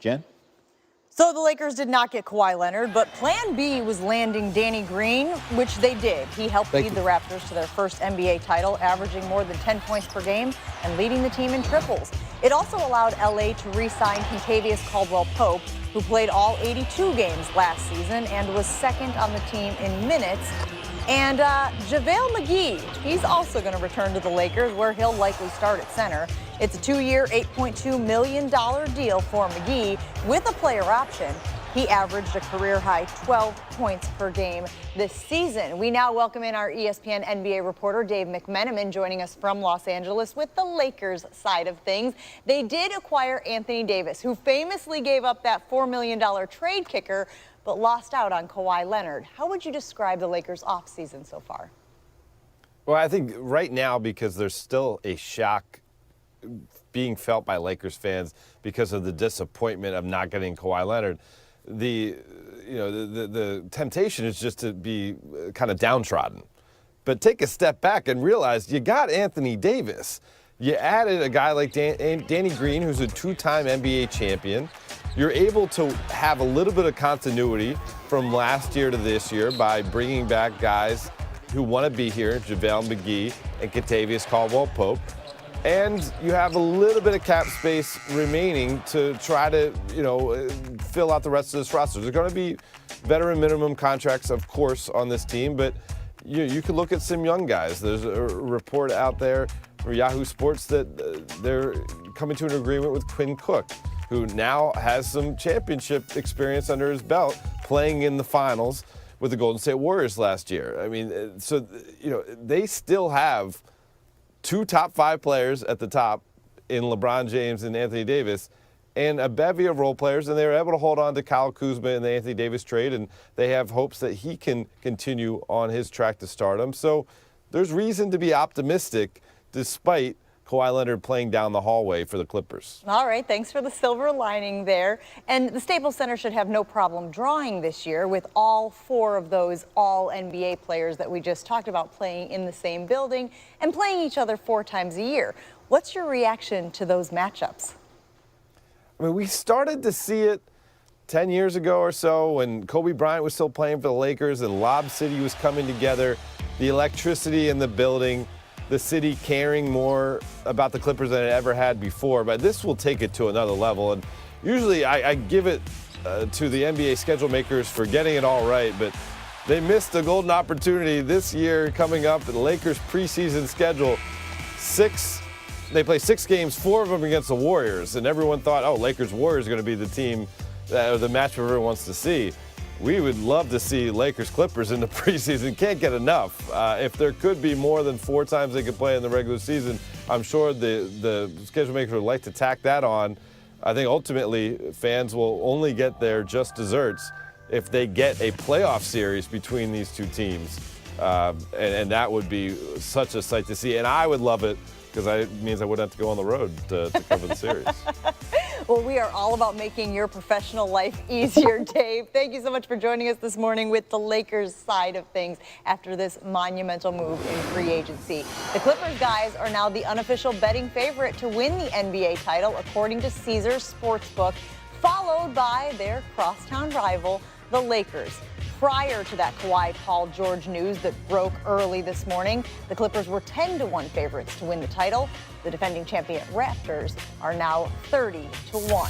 Jen? So the Lakers did not get Kawhi Leonard, but plan B was landing Danny Green, which they did. He helped lead the Raptors to their first NBA title, averaging more than 10 points per game and leading the team in triples. It also allowed LA to re-sign Kentavious Caldwell-Pope, who played all 82 games last season and was second on the team in minutes. And JaVale McGee, he's also going to return to the Lakers, where he'll likely start at center. It's a 2-year, $8.2 million deal for McGee with a player option. He averaged a career-high 12 points per game this season. We now welcome in our ESPN NBA reporter, Dave McMenamin, joining us from Los Angeles with the Lakers side of things. They did acquire Anthony Davis, who famously gave up that $4 million trade kicker, but lost out on Kawhi Leonard. How would you describe the Lakers' offseason so far? Well, I think right now, because there's still a shock being felt by Lakers fans because of the disappointment of not getting Kawhi Leonard, the temptation is just to be kind of downtrodden. But take a step back and realize you got Anthony Davis. You added a guy like Danny Green, who's a two-time NBA champion. You're able to have a little bit of continuity from last year to this year by bringing back guys who want to be here, JaVale McGee and Kentavious Caldwell-Pope. And you have a little bit of cap space remaining to try to, fill out the rest of this roster. There's going to be veteran minimum contracts, of course, on this team, but you could look at some young guys. There's a report out there from Yahoo Sports that they're coming to an agreement with Quinn Cook, who now has some championship experience under his belt, playing in the finals with the Golden State Warriors last year. I mean, so, they still have two top 5 players at the top in LeBron James and Anthony Davis, and a bevy of role players, and they were able to hold on to Kyle Kuzma in the Anthony Davis trade, and they have hopes that he can continue on his track to stardom. So there's reason to be optimistic despite Kawhi Leonard playing down the hallway for the Clippers. All right, thanks for the silver lining there. And the Staples Center should have no problem drawing this year with all 4 of those all-NBA players that we just talked about playing in the same building and playing each other 4 times a year. What's your reaction to those matchups? I mean, we started to see it 10 years ago or so when Kobe Bryant was still playing for the Lakers and Lob City was coming together, the electricity in the building, the city caring more about the Clippers than it ever had before. But this will take it to another level. And usually I give it to the NBA schedule makers for getting it all right, but they missed a golden opportunity this year coming up in the Lakers preseason schedule. They play 6 games, 4 of them against the Warriors, and everyone thought, oh, Lakers-Warriors are going to be the team, the matchup everyone wants to see. We would love to see Lakers-Clippers in the preseason. Can't get enough. If there could be more than 4 times they could play in the regular season, I'm sure the schedule makers would like to tack that on. I think ultimately fans will only get their just desserts if they get a playoff series between these 2 teams. And that would be such a sight to see. And I would love it, because it means I wouldn't have to go on the road to cover the series. Well, we are all about making your professional life easier, Dave. Thank you so much for joining us this morning with the Lakers side of things after this monumental move in free agency. The Clippers guys are now the unofficial betting favorite to win the NBA title, according to Caesars Sportsbook, followed by their crosstown rival, the Lakers. Prior to that Kawhi Paul George news that broke early this morning, the Clippers were 10-1 favorites to win the title. The defending champion Raptors are now 30-1.